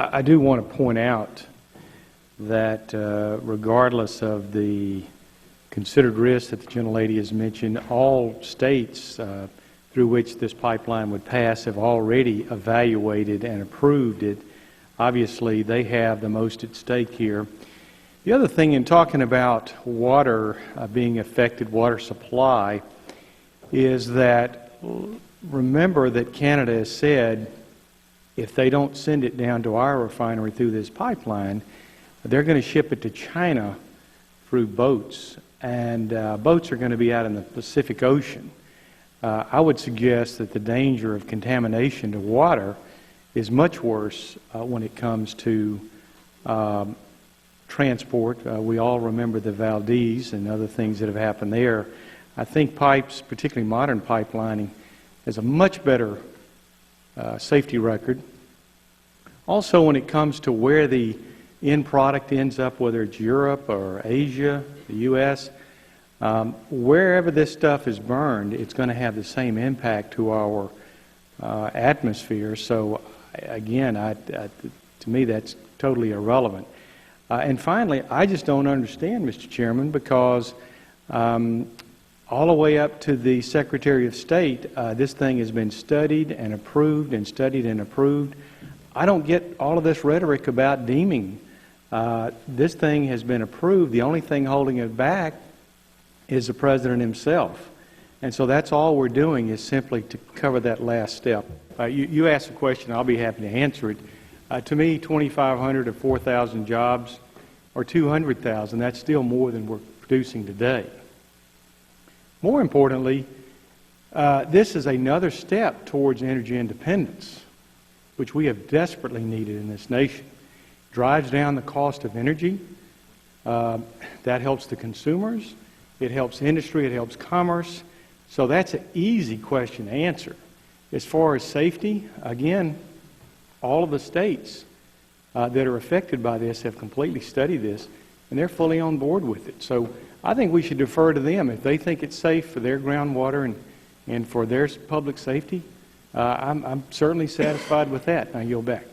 I do want to point out that regardless of the considered risks that the gentlelady has mentioned, all states through which this pipeline would pass have already evaluated and approved it. Obviously, they have the most at stake here. The other thing in talking about water being affected, water supply, is that remember that Canada has said if they don't send it down to our refinery through this pipeline, they're going to ship it to China through boats, and boats are going to be out in the Pacific Ocean. I would suggest that the danger of contamination to water is much worse when it comes to transport. We all remember the Valdez and other things that have happened there. I think pipes, particularly modern pipelining, has a much better safety record. Also, when it comes to where the end product ends up, whether it's Europe or Asia, the U.S., wherever this stuff is burned, it's going to have the same impact to our atmosphere. So, again, to me, that's totally irrelevant. And finally, I just don't understand, Mr. Chairman, because all the way up to the Secretary of State, this thing has been studied and approved and studied and approved. I don't get all of this rhetoric about deeming. This thing has been approved. The only thing holding it back is the President himself. And so that's all we're doing is simply to cover that last step. You asked a question, I'll be happy to answer it. To me, 2,500 or 4,000 jobs or 200,000, that's still more than we're producing today. More importantly, this is another step towards energy independence, which we have desperately needed in this nation. Drives down the cost of energy. That helps the consumers. It helps industry. It helps commerce. So that's an easy question to answer. As far as safety, again, all of the states that are affected by this have completely studied this, and they're fully on board with it. So I think we should defer to them. If they think it's safe for their groundwater and for their public safety, I'm certainly satisfied with that. I yield back.